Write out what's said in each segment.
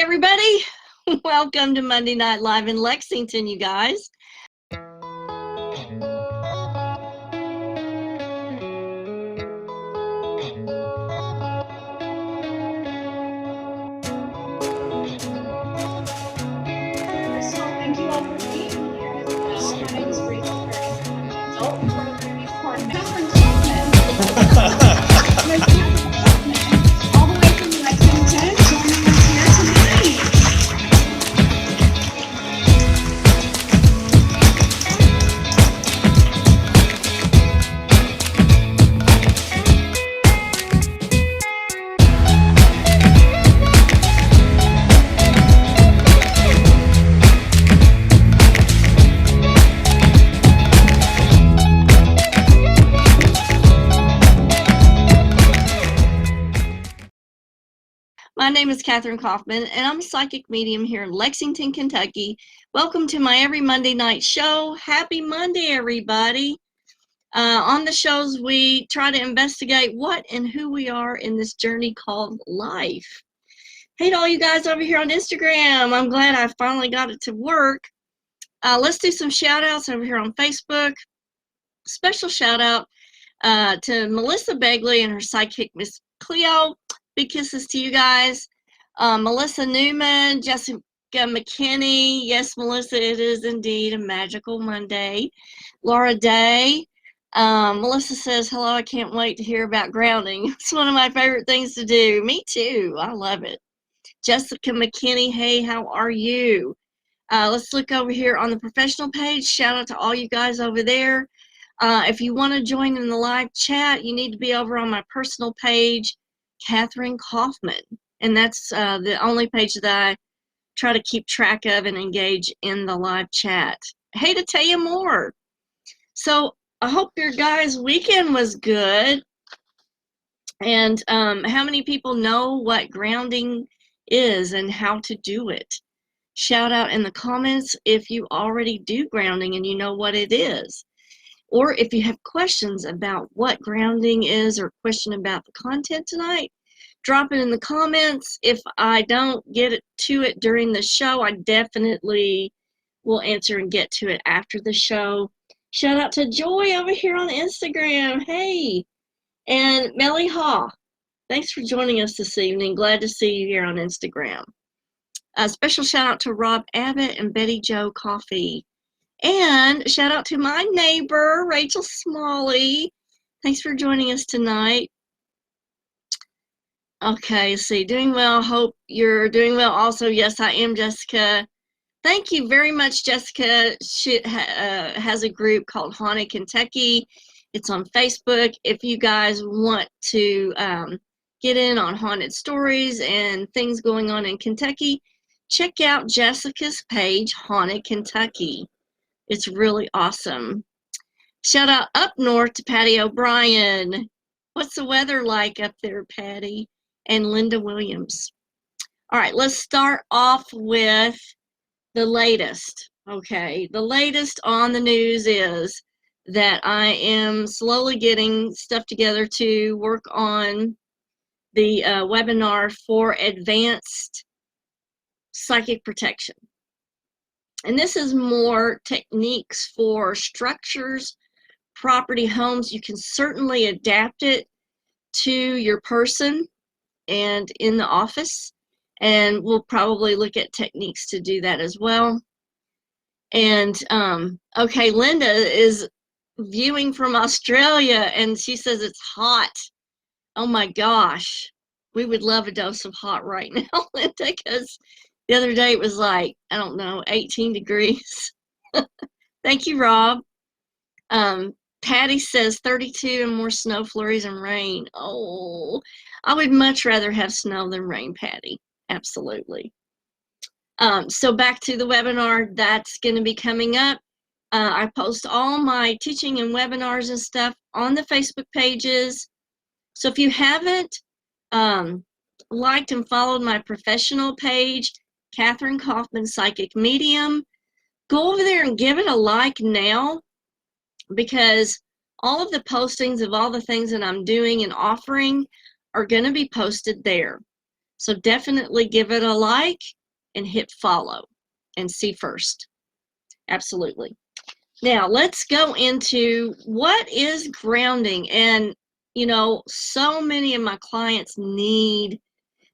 everybody. Welcome to Monday Night Live in Lexington, you guys. First of all, thank you all for being here as well. My name is Rachel Harris. I'm the adult programming coordinator. Kathryn Kauffman. Miss Kathryn Kauffman, all the way from Lexington, joining us here tonight. My name is Kathryn Kauffman, and I'm a psychic medium here in Lexington, Kentucky. Welcome to my every Monday night show. Happy Monday, everybody. On the shows, we try to investigate what and who we are in this journey called life. Hey to all you guys over here on Instagram. I'm glad I finally got it to work. Let's do some shout outs over here on Facebook. Special shout out to Melissa Begley and her sidekick, Miss Cleo. Big kisses to you guys. Melissa Newman, Jessica McKinney. Yes, Melissa, it is indeed a magical Monday. Laura Day. Melissa says, hello, I can't wait to hear about grounding. It's one of my favorite things to do. Me too. I love it. Jessica McKinney, hey, how are you? Let's look over here on the professional page. Shout out to all you guys over there. If you want to join in the live chat, you need to be over on my personal page, Kathryn Kauffman. And that's the only page that I try to keep track of and engage in the live chat. Hey, to tell you more. So I hope your guys' weekend was good. And how many people know what grounding is and how to do it? Shout out in the comments if you already do grounding and you know what it is. Or if you have questions about what grounding is or question about the content tonight, drop it in the comments. If I don't get to it during the show, I definitely will answer and get to it after the show. Shout out to Joy over here on Instagram. Hey. And Melly Haw. Thanks for joining us this evening. Glad to see you here on Instagram. A special shout out to Rob Abbott and Betty Jo Coffee. And shout out to my neighbor, Rachel Smalley. Thanks for joining us tonight. Okay, see, doing well. Hope you're doing well also. Yes, I am, Jessica. Thank you very much, Jessica. She has a group called Haunted Kentucky. It's on Facebook. If you guys want to get in on haunted stories and things going on in Kentucky, check out Jessica's page, Haunted Kentucky. It's really awesome. Shout out up north to Patty O'Brien. What's the weather like up there, Patty? And Linda Williams. All right, let's start off with the latest. Okay, the latest on the news is that I am slowly getting stuff together to work on the webinar for advanced psychic protection. And this is more techniques for structures, property, homes. You can certainly adapt it to your person and in the office. And we'll probably look at techniques to do that as well. And, okay, Linda is viewing from Australia, and she says it's hot. Oh, my gosh. We would love a dose of hot right now, Linda, because the other day it was like, I don't know, 18 degrees. Thank you, Rob. Patty says 32 and more snow flurries and rain. Oh, I would much rather have snow than rain, Patty. Absolutely. So back to the webinar that's going to be coming up. I post all my teaching and webinars and stuff on the Facebook pages. So if you haven't liked and followed my professional page, Kathryn Kauffman Psychic Medium, go over there and give it a like now, because all of the postings of all the things that I'm doing and offering are going to be posted there. So definitely give it a like and hit follow and see first. Absolutely. Now let's go into what is grounding. And, you know, so many of my clients need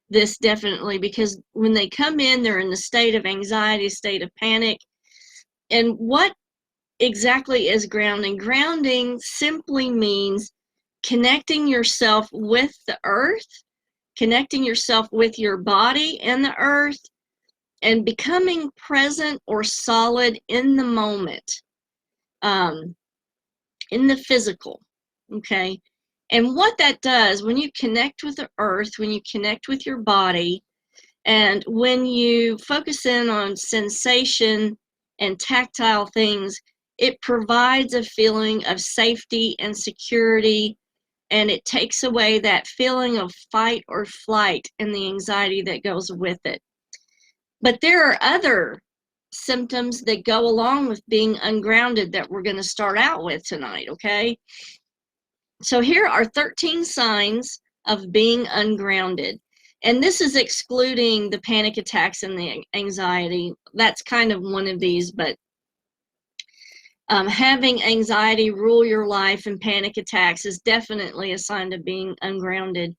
this definitely, because when they come in, they're in the state of anxiety, state of panic. And what exactly is grounding? Grounding simply means connecting yourself with the earth, connecting yourself with your body and the earth, and becoming present or solid in the moment, in the physical. Okay. And what that does, when you connect with the earth, when you connect with your body, and when you focus in on sensation and tactile things, it provides a feeling of safety and security, and it takes away that feeling of fight or flight and the anxiety that goes with it. But there are other symptoms that go along with being ungrounded that we're going to start out with tonight, okay? So here are 13 signs of being ungrounded. And this is excluding the panic attacks and the anxiety. That's kind of one of these, but having anxiety rule your life and panic attacks is definitely a sign of being ungrounded.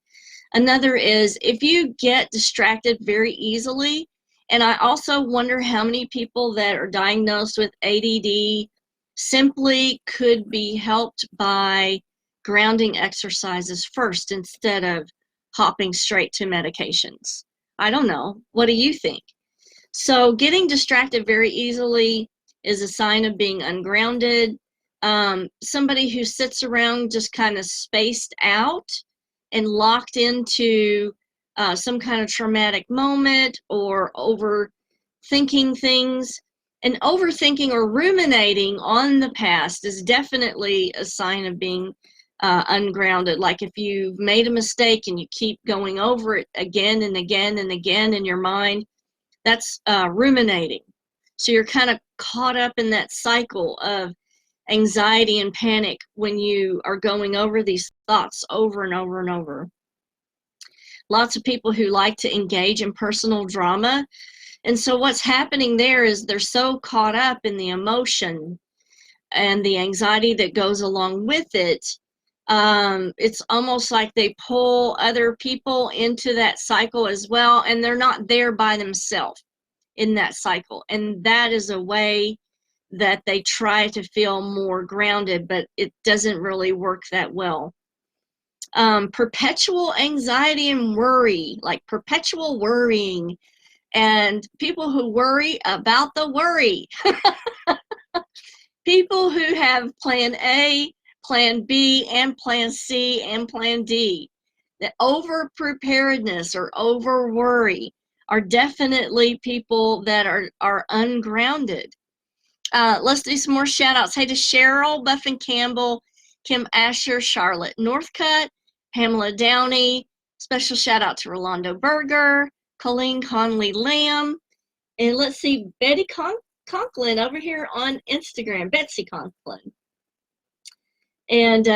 Another is if you get distracted very easily. And I also wonder how many people that are diagnosed with ADD simply could be helped by grounding exercises first instead of hopping straight to medications. I don't know. What do you think? So getting distracted very easily is a sign of being ungrounded. Somebody who sits around just kind of spaced out and locked into some kind of traumatic moment or overthinking things. And overthinking or ruminating on the past is definitely a sign of being ungrounded. Like if you've made a mistake and you keep going over it again and again and again in your mind, that's ruminating. So you're kind of caught up in that cycle of anxiety and panic when you are going over these thoughts over and over and over. Lots of people who like to engage in personal drama. And so what's happening there is they're so caught up in the emotion and the anxiety that goes along with it. It's almost like they pull other people into that cycle as well, and they're not there by themselves in that cycle. And that is a way that they try to feel more grounded, but it doesn't really work that well. Perpetual anxiety and worry, like perpetual worrying, and people who worry about the worry. People who have plan A, plan B, and plan C, and plan D. The over preparedness or over worry are definitely people that are ungrounded. Let's do some more shout outs. Hey to Cheryl, Buffin Campbell, Kim Asher, Charlotte Northcutt, Pamela Downey. Special shout out to Rolando Berger, Colleen Conley Lamb, and let's see, Betty Conklin over here on Instagram, Betsy Conklin. And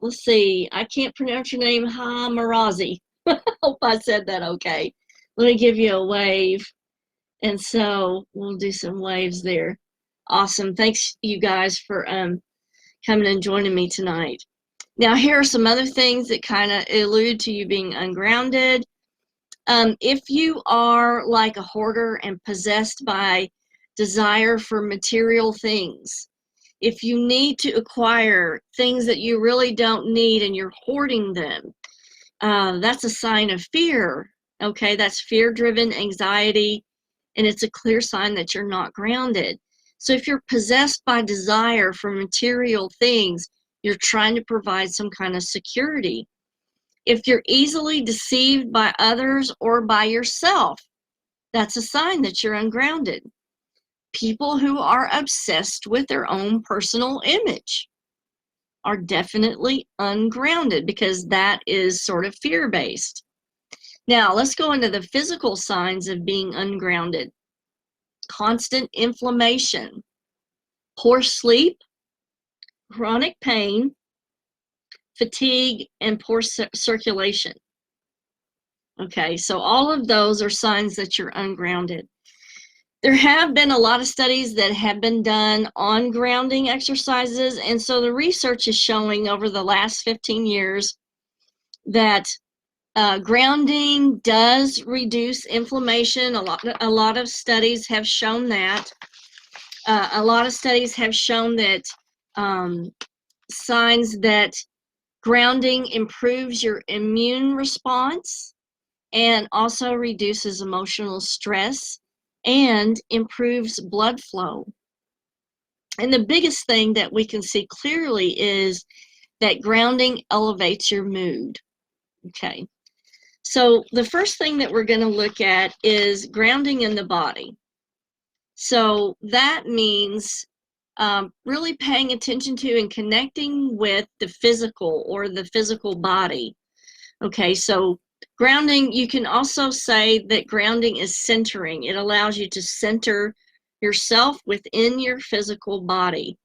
let's see, I can't pronounce your name, Ha Marazi. Hope I said that okay. Let me give you a wave. And so we'll do some waves there. Awesome. Thanks, you guys, for coming and joining me tonight. Now, here are some other things that kind of allude to you being ungrounded. If you are like a hoarder and possessed by desire for material things, if you need to acquire things that you really don't need and you're hoarding them, that's a sign of fear. Okay, that's fear-driven anxiety, and it's a clear sign that you're not grounded. So if you're possessed by desire for material things, you're trying to provide some kind of security. If you're easily deceived by others or by yourself, that's a sign that you're ungrounded. People who are obsessed with their own personal image are definitely ungrounded because that is sort of fear-based. Now, let's go into the physical signs of being ungrounded. Constant inflammation, poor sleep, chronic pain, fatigue, and poor circulation. Okay, so all of those are signs that you're ungrounded. There have been a lot of studies that have been done on grounding exercises, and so the research is showing over the last 15 years that grounding does reduce inflammation. A lot of studies have shown that. A lot of studies have shown that signs that grounding improves your immune response and also reduces emotional stress and improves blood flow. And the biggest thing that we can see clearly is that grounding elevates your mood. Okay. So the first thing that we're going to look at is grounding in the body. So that means really paying attention to and connecting with the physical or the physical body. Okay, so grounding, you can also say that grounding is centering. It allows you to center yourself within your physical body.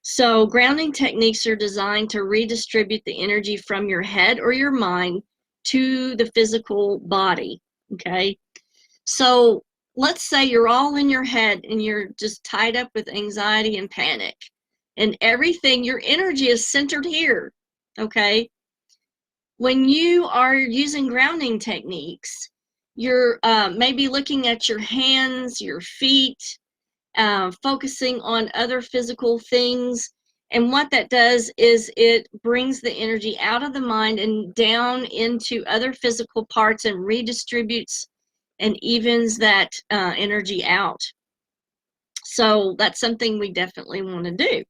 So grounding techniques are designed to redistribute the energy from your head or your mind to the physical body. Okay, so let's say you're all in your head and you're just tied up with anxiety and panic, and everything, your energy is centered here. Okay, when you are using grounding techniques, you're maybe looking at your hands, your feet, focusing on other physical things. And what that does is it brings the energy out of the mind and down into other physical parts and redistributes and evens that energy out. So that's something we definitely want to do.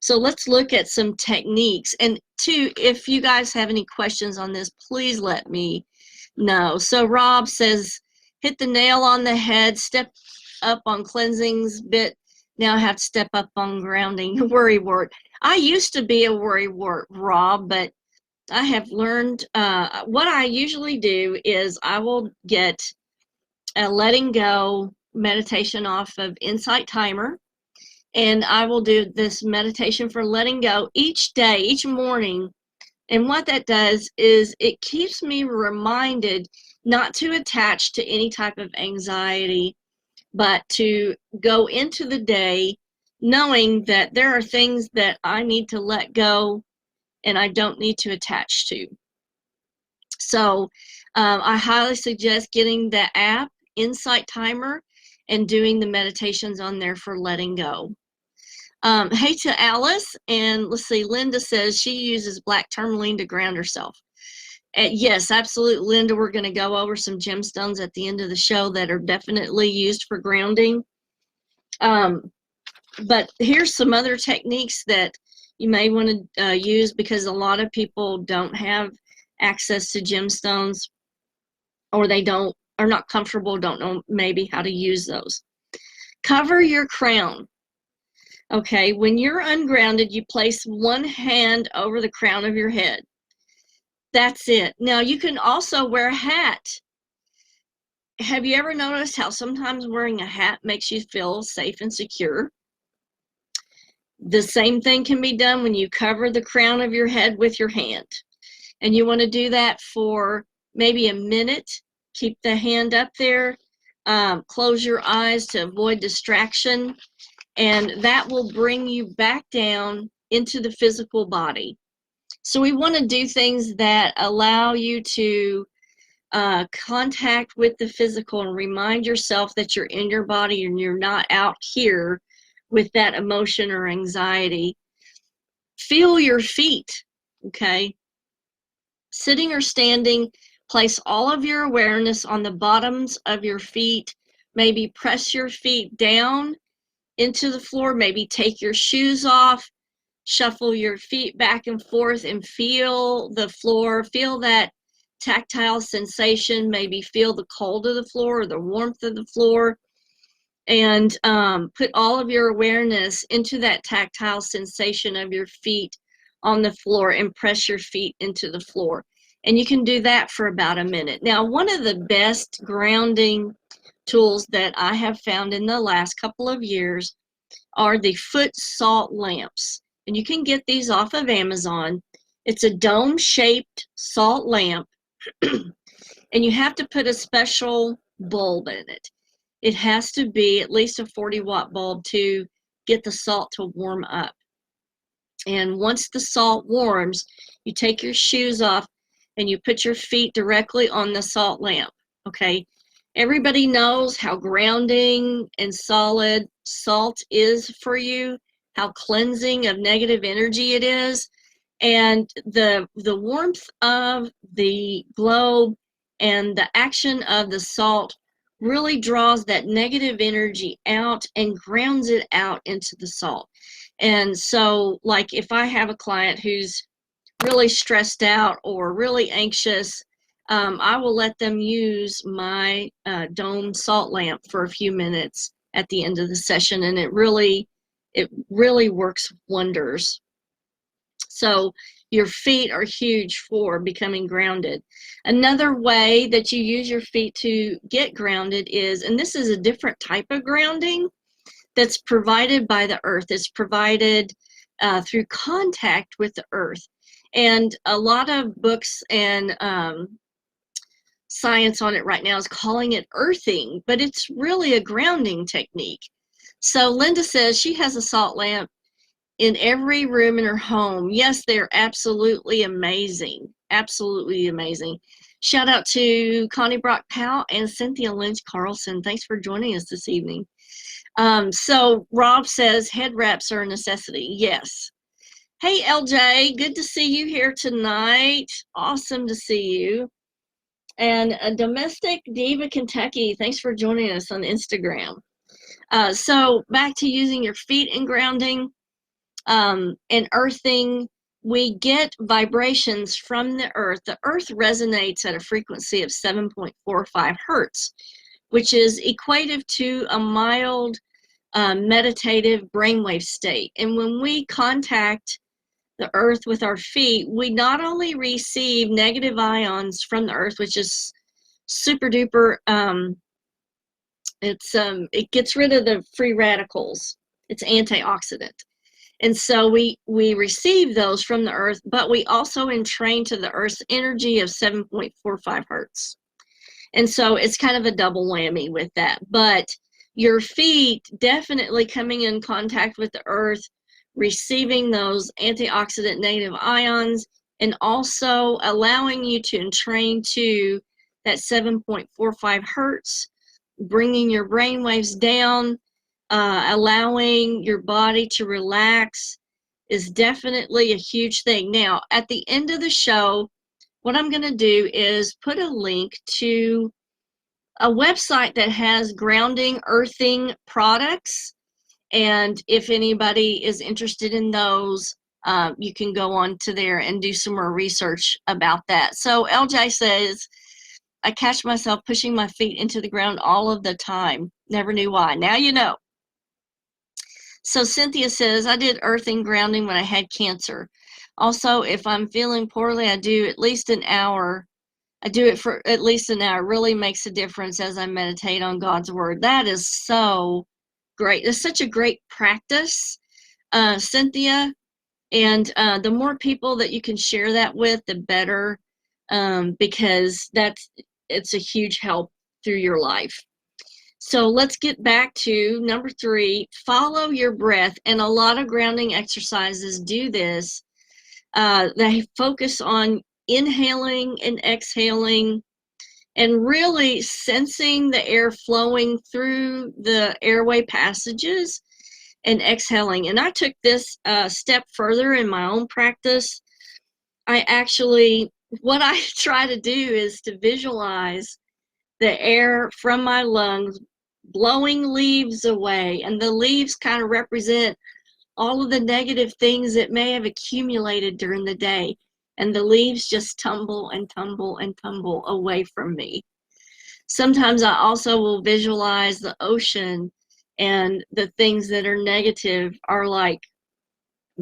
So let's look at some techniques. And two, if you guys have any questions on this, please let me know. So Rob says, hit the nail on the head, step up on cleansings bit. Now I have to step up on grounding. Worrywart. I used to be a worrywart, Rob, but I have learned what I usually do is I will get a letting go meditation off of Insight Timer. And I will do this meditation for letting go each day, each morning. And what that does is it keeps me reminded not to attach to any type of anxiety, but to go into the day knowing that there are things that I need to let go and I don't need to attach to. So I highly suggest getting the app Insight Timer and doing the meditations on there for letting go. Hey to Alice, and let's see, Linda says she uses black tourmaline to ground herself. Yes, absolutely, Linda. We're going to go over some gemstones at the end of the show that are definitely used for grounding. But here's some other techniques that you may want to use because a lot of people don't have access to gemstones, or they are not comfortable, don't know maybe how to use those. Cover your crown. Okay, when you're ungrounded, you place one hand over the crown of your head. That's it. Now, you can also wear a hat. Have you ever noticed how sometimes wearing a hat makes you feel safe and secure? The same thing can be done when you cover the crown of your head with your hand. And you want to do that for maybe a minute. Keep the hand up there. Close your eyes to avoid distraction. And that will bring you back down into the physical body. So we want to do things that allow you to contact with the physical and remind yourself that you're in your body and you're not out here with that emotion or anxiety. Feel your feet, okay? Sitting or standing, place all of your awareness on the bottoms of your feet. Maybe press your feet down into the floor, maybe take your shoes off, shuffle your feet back and forth and feel the floor, feel that tactile sensation, maybe feel the cold of the floor or the warmth of the floor, and put all of your awareness into that tactile sensation of your feet on the floor and press your feet into the floor. And you can do that for about a minute. Now, one of the best grounding tools that I have found in the last couple of years are the foot salt lamps. And you can get these off of Amazon. It's a dome-shaped salt lamp. And you have to put a special bulb in it. It has to be at least a 40-watt bulb to get the salt to warm up. And once the salt warms, you take your shoes off and you put your feet directly on the salt lamp, okay? Everybody knows how grounding and solid salt is for you, how cleansing of negative energy it is. And the warmth of the globe and the action of the salt really draws that negative energy out and grounds it out into the salt. And so, like, if I have a client who's really stressed out or really anxious, I will let them use my dome salt lamp for a few minutes at the end of the session, and it really works wonders. So your feet are huge for becoming grounded. Another way that you use your feet to get grounded is, and this is a different type of grounding that's provided by the earth. It's provided through contact with the earth. And a lot of books and science on it right now is calling it earthing, but it's really a grounding technique. So Linda says she has a salt lamp in every room in her home. Yes, they're absolutely amazing. Absolutely amazing. Shout out to Connie Brock Powell and Cynthia Lynch Carlson. Thanks for joining us this evening. So Rob says head wraps are a necessity. Yes. Hey, LJ, good to see you here tonight. Awesome to see you. And a Domestic Diva Kentucky, thanks for joining us on Instagram. So back to using your feet in grounding and earthing. We get vibrations from the earth. The earth resonates at a frequency of 7.45 hertz, which is equative to a mild meditative brainwave state. And when we contact the earth with our feet, we not only receive negative ions from the earth, which is super duper, it gets rid of the free radicals. It's antioxidant. And so we receive those from the earth, but we also entrain to the earth's energy of 7.45 hertz. And so it's kind of a double whammy with that. But your feet definitely coming in contact with the earth, receiving those antioxidant negative ions, and also allowing you to entrain to that 7.45 hertz, bringing your brain waves down, allowing your body to relax is definitely a huge thing. Now, at the end of the show, what I'm going to do is put a link to a website that has grounding, earthing products. And if anybody is interested in those, you can go on to there and do some more research about that. So LJ says, I catch myself pushing my feet into the ground all of the time. Never knew why. Now you know. So Cynthia says, I did earthing grounding when I had cancer. Also, if I'm feeling poorly, I do at least an hour. I do it for at least an hour. It really makes a difference as I meditate on God's word. That is so great. It's such a great practice, Cynthia. And the more people that you can share that with, the better, because it's a huge help through your life. So let's get back to number 3, follow your breath. And a lot of grounding exercises do this. They focus on inhaling and exhaling and really sensing the air flowing through the airway passages and exhaling. And I took this step further in my own practice. What I try to do is to visualize the air from my lungs blowing leaves away, and the leaves kind of represent all of the negative things that may have accumulated during the day, and the leaves just tumble and tumble and tumble away from me. Sometimes I also will visualize the ocean, and the things that are negative are like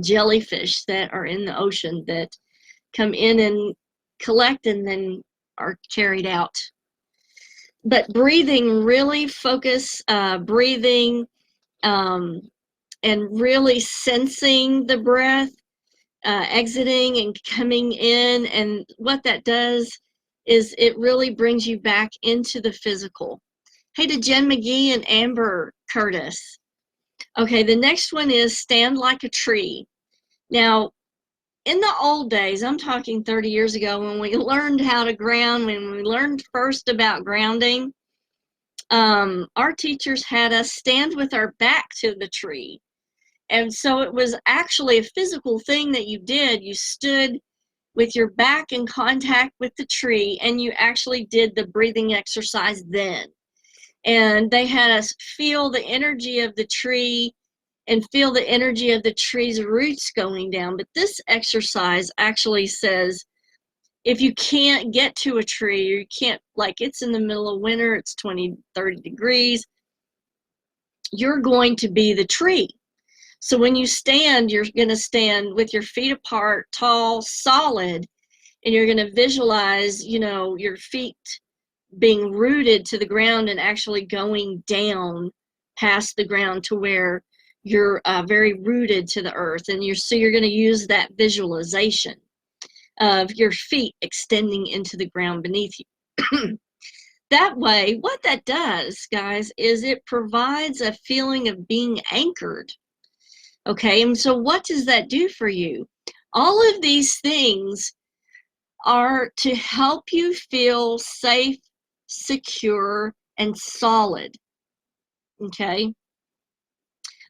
jellyfish that are in the ocean that come in and collect and then are carried out. But breathing, really focus breathing and really sensing the breath, exiting and coming in. And what that does is it really brings you back into the physical. Hey, to Jen McGee and Amber Curtis. Okay, the next one is stand like a tree. Now, in the old days, I'm talking 30 years ago, when we learned how to ground, when we learned first about grounding, our teachers had us stand with our back to the tree. And so it was actually a physical thing that you did. You stood with your back in contact with the tree, and you actually did the breathing exercise then. And they had us feel the energy of the tree and feel the energy of the tree's roots going down. But this exercise actually says, if you can't get to a tree, or you can't, like it's in the middle of winter, it's 20, 30 degrees, you're going to be the tree. So when you stand, you're going to stand with your feet apart, tall, solid, and you're going to visualize, your feet being rooted to the ground and actually going down past the ground to where you're very rooted to the earth. And you're going to use that visualization of your feet extending into the ground beneath you. That way, what that does, guys, is it provides a feeling of being anchored. Okay, and so what does that do for you? All of these things are to help you feel safe, secure, and solid. Okay.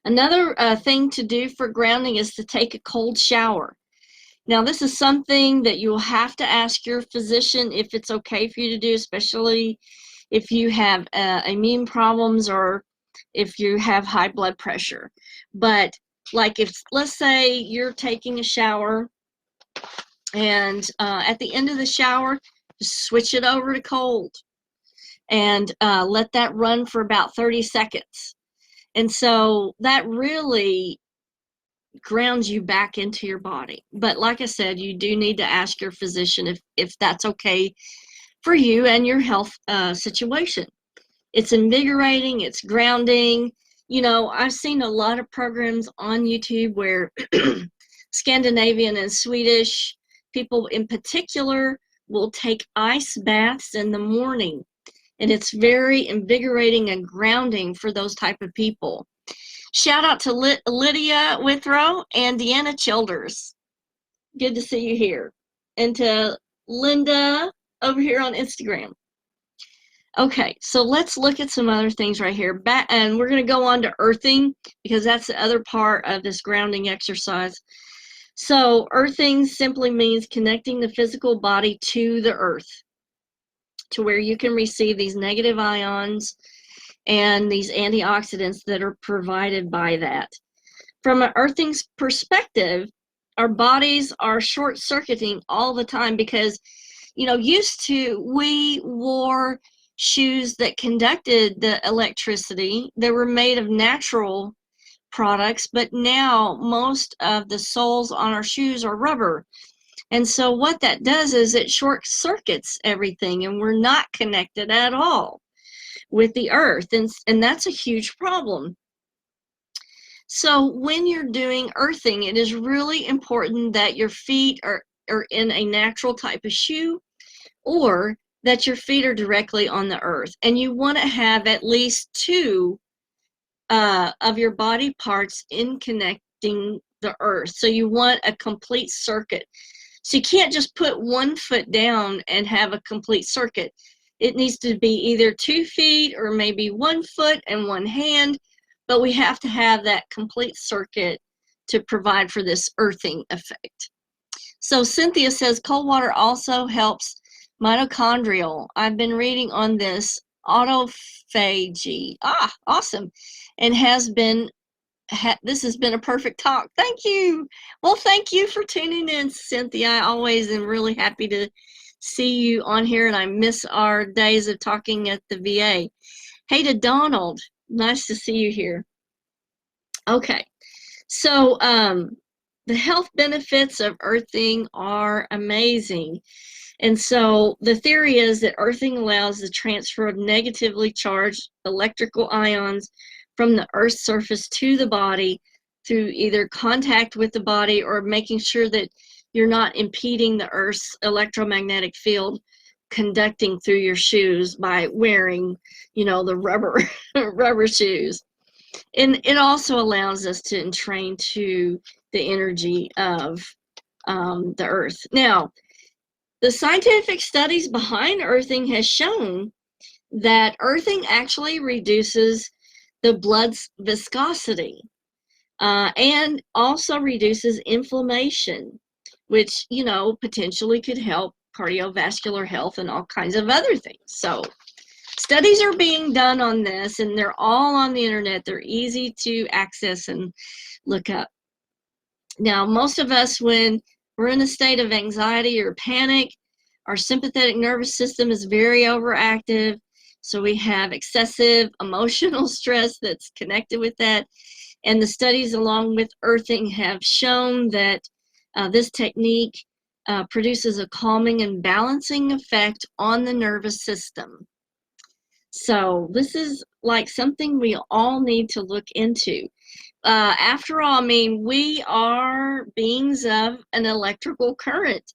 Another thing to do for grounding is to take a cold shower. Now, this is something that you'll have to ask your physician if it's okay for you to do, especially if you have immune problems or if you have high blood pressure. But like if, let's say you're taking a shower, and at the end of the shower, just switch it over to cold and let that run for about 30 seconds. And so that really grounds you back into your body. But like I said, you do need to ask your physician if that's okay for you and your health situation. It's invigorating, it's grounding. I've seen a lot of programs on YouTube where Scandinavian and Swedish people in particular will take ice baths in the morning, and it's very invigorating and grounding for those type of people. Shout out to Lydia Withrow and Deanna Childers. Good to see you here. And to Linda over here on Instagram. Okay, so let's look at some other things right here. And we're going to go on to earthing, because that's the other part of this grounding exercise. So earthing simply means connecting the physical body to the earth, to where you can receive these negative ions and these antioxidants that are provided by that. From an earthing perspective, our bodies are short-circuiting all the time because, used to, we wore shoes that conducted the electricity. They were made of natural products, but now most of the soles on our shoes are rubber. And so what that does is it short circuits everything, and we're not connected at all with the earth. And that's a huge problem. So when you're doing earthing, it is really important that your feet are in a natural type of shoe, or that your feet are directly on the earth. And you want to have at least two of your body parts in connecting the earth. So you want a complete circuit. So you can't just put one foot down and have a complete circuit. It needs to be either 2 feet or maybe 1 foot and 1 hand, but we have to have that complete circuit to provide for this earthing effect. So Cynthia says cold water also helps mitochondrial. I've been reading on this autophagy. Awesome. And this has been a perfect talk. Thank you. Well, thank you for tuning in, Cynthia. I always am really happy to see you on here, and I miss our days of talking at the VA. Hey, to Donald, nice to see you here. Okay, so the health benefits of earthing are amazing. And so the theory is that earthing allows the transfer of negatively charged electrical ions from the Earth's surface to the body through either contact with the body or making sure that you're not impeding the Earth's electromagnetic field conducting through your shoes by wearing, the rubber shoes. And it also allows us to entrain to the energy of the earth. Now, the scientific studies behind earthing has shown that earthing actually reduces the blood's viscosity and also reduces inflammation, which, potentially could help cardiovascular health and all kinds of other things. So studies are being done on this, and they're all on the internet. They're easy to access and look up. Now, most of us, when we're in a state of anxiety or panic, our sympathetic nervous system is very overactive. So we have excessive emotional stress that's connected with that. And the studies along with earthing have shown that this technique produces a calming and balancing effect on the nervous system. So this is like something we all need to look into. After all, we are beings of an electrical current,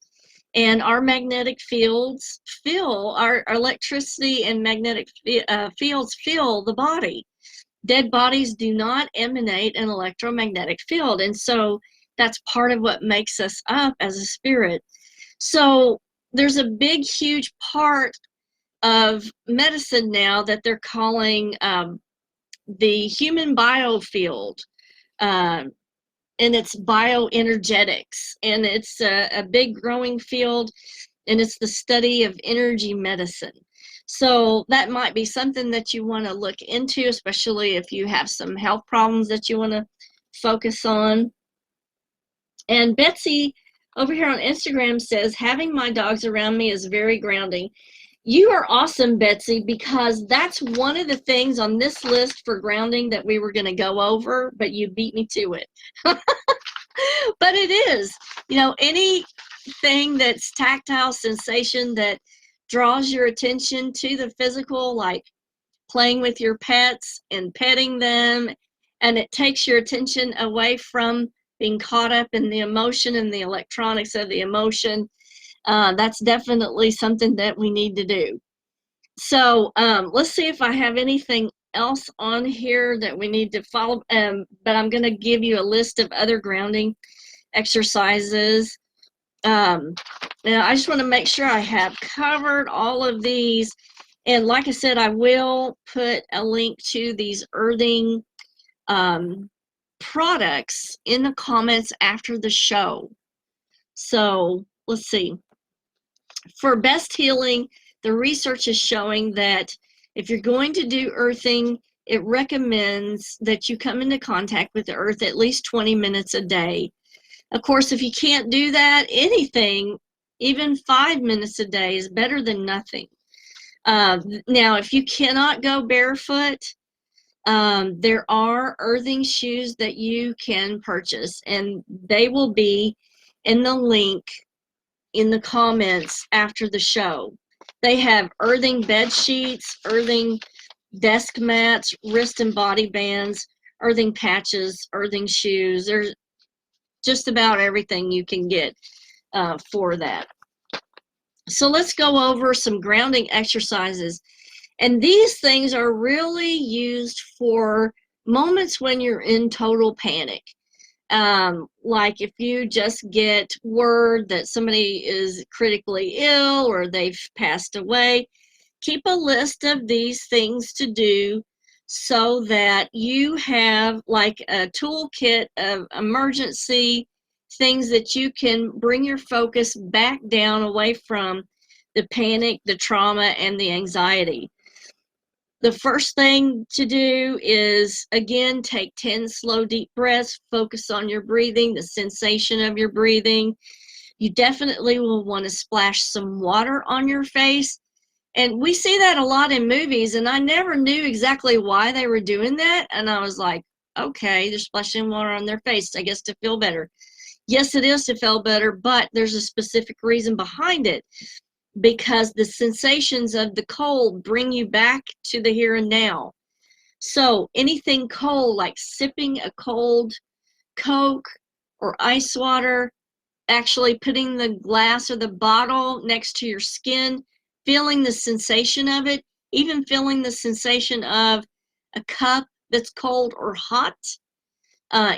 and our magnetic fields our electricity and magnetic fields fill the body. Dead bodies do not emanate an electromagnetic field, and so that's part of what makes us up as a spirit. So there's a big, huge part of medicine now that they're calling the human biofield, and it's bioenergetics, and it's a big growing field, and it's the study of energy medicine. So that might be something that you want to look into, especially if you have some health problems that you want to focus on. And Betsy over here on Instagram says, having my dogs around me is very grounding. You are awesome, Betsy, because that's one of the things on this list for grounding that we were going to go over, but you beat me to it. But it is, anything that's tactile sensation that draws your attention to the physical, like playing with your pets and petting them, and it takes your attention away from being caught up in the emotion and the electronics of the emotion. That's definitely something that we need to do. So let's see if I have anything else on here that we need to follow, but I'm going to give you a list of other grounding exercises. Now I just want to make sure I have covered all of these, and like I said, I will put a link to these earthing products in the comments after the show. So let's see. For best healing, the research is showing that if you're going to do earthing, it recommends that you come into contact with the earth at least 20 minutes a day. Of course, if you can't do that, anything, even 5 minutes a day is better than nothing. Now, if you cannot go barefoot, there are earthing shoes that you can purchase, and they will be in the link in the comments after the show. They have earthing bed sheets, earthing desk mats, wrist and body bands, earthing patches, earthing shoes. There's just about everything you can get for that. So let's go over some grounding exercises. And these things are really used for moments when you're in total panic. Like if you just get word that somebody is critically ill or they've passed away, keep a list of these things to do so that you have like a toolkit of emergency things that you can bring your focus back down away from the panic, the trauma, and the anxiety. The first thing to do is, again, take 10 slow, deep breaths, focus on your breathing, the sensation of your breathing. You definitely will want to splash some water on your face. And we see that a lot in movies, and I never knew exactly why they were doing that. And I was like, okay, they're splashing water on their face, I guess to feel better. Yes, it is to feel better, but there's a specific reason behind it, because the sensations of the cold bring you back to the here and now. So anything cold, like sipping a cold Coke or ice water, actually putting the glass or the bottle next to your skin feeling the sensation of it, even feeling the sensation of a cup that's cold or hot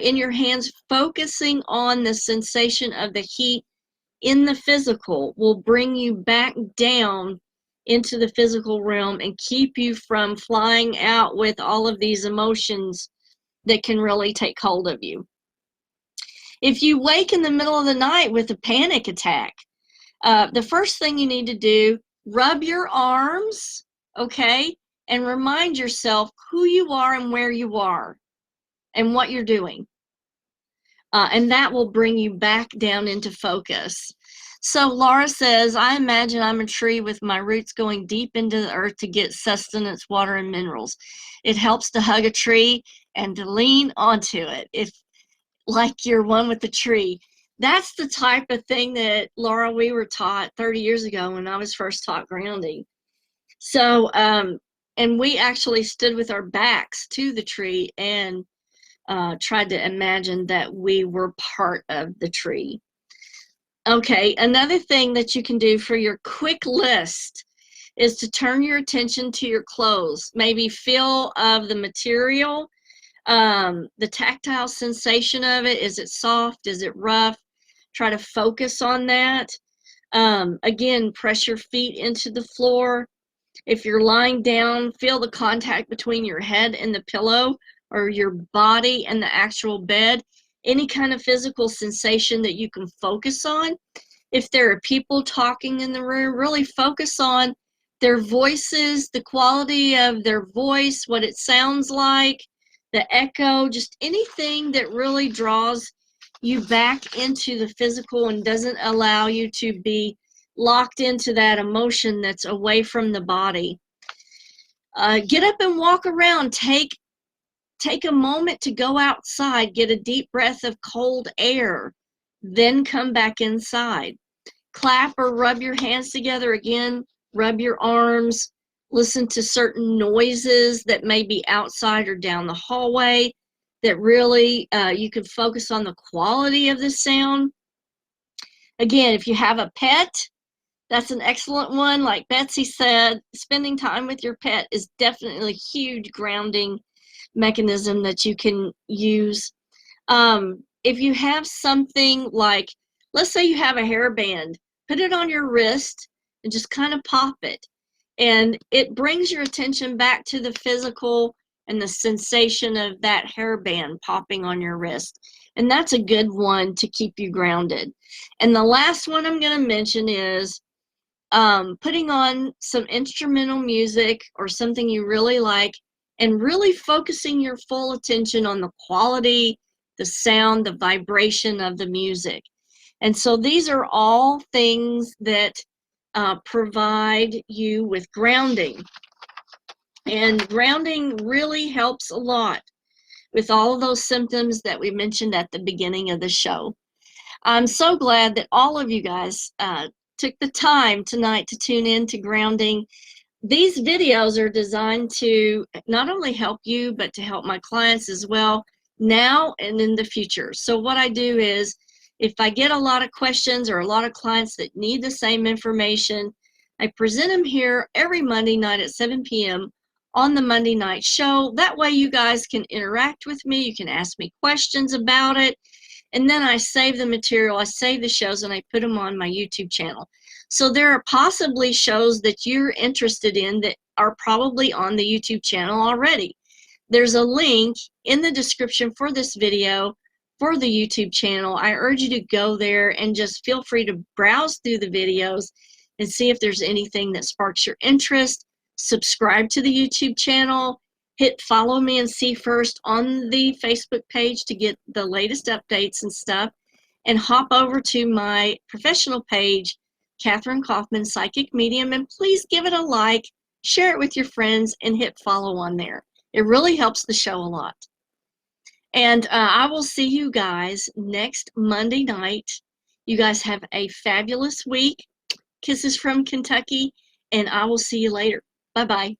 in your hands, focusing on the sensation of the heat in the physical will bring you back down into the physical realm and keep you from flying out with all of these emotions that can really take hold of you. If you wake in the middle of the night with a panic attack, the first thing you need to do, rub your arms, okay, and remind yourself who you are and where you are and what you're doing. And that will bring you back down into focus. So Laura says, I imagine I'm a tree with my roots going deep into the earth to get sustenance, water, and minerals. It helps to hug a tree and to lean onto it, if like you're one with the tree. That's the type of thing that, Laura, we were taught 30 years ago when I was first taught grounding. So, and we actually stood with our backs to the tree and tried to imagine that we were part of the tree. Okay, another thing that you can do for your quick list is to turn your attention to your clothes. Maybe feel of the material, the tactile sensation of it. Is it soft? Is it rough? Try to focus on that. Again, press your feet into the floor. If you're lying down, feel the contact between your head and the pillow, or your body and the actual bed. Any kind of physical sensation that you can focus on. If there are people talking in the room, really focus on their voices, the quality of their voice, what it sounds like, the echo, just anything that really draws you back into the physical and doesn't allow you to be locked into that emotion that's away from the body. Get up and walk around. Take a moment to go outside, get a deep breath of cold air, then come back inside. Clap or rub your hands together again, rub your arms, listen to certain noises that may be outside or down the hallway that really you can focus on the quality of the sound. Again, if you have a pet, that's an excellent one. Like Betsy said, spending time with your pet is definitely a huge grounding mechanism that you can use. If you have something like, let's say you have a hairband, put it on your wrist and just kind of pop it. And it brings your attention back to the physical and the sensation of that hairband popping on your wrist. And that's a good one to keep you grounded. And the last one I'm going to mention is putting on some instrumental music or something you really like and really focusing your full attention on the quality, the sound, the vibration of the music. And so these are all things that provide you with grounding. And grounding really helps a lot with all of those symptoms that we mentioned at the beginning of the show. I'm so glad that all of you guys took the time tonight to tune in to grounding. These videos are designed to not only help you, but to help my clients as well, now and in the future. So what I do is, if I get a lot of questions or a lot of clients that need the same information, I present them here every Monday night at 7 p.m. on the Monday night show. That way you guys can interact with me. You can ask me questions about it. And then I save the material, I save the shows, and I put them on my YouTube channel. So there are possibly shows that you're interested in that are probably on the YouTube channel already. There's a link in the description for this video for the YouTube channel. I urge you to go there and just feel free to browse through the videos and see if there's anything that sparks your interest. Subscribe to the YouTube channel. Hit follow me and see first on the Facebook page to get the latest updates and stuff. And hop over to my professional page, Kathryn Kauffman, Psychic Medium, and please give it a like, share it with your friends, and hit follow on there. It really helps the show a lot. And I will see you guys next Monday night. You guys have a fabulous week. Kisses from Kentucky, and I will see you later. Bye-bye.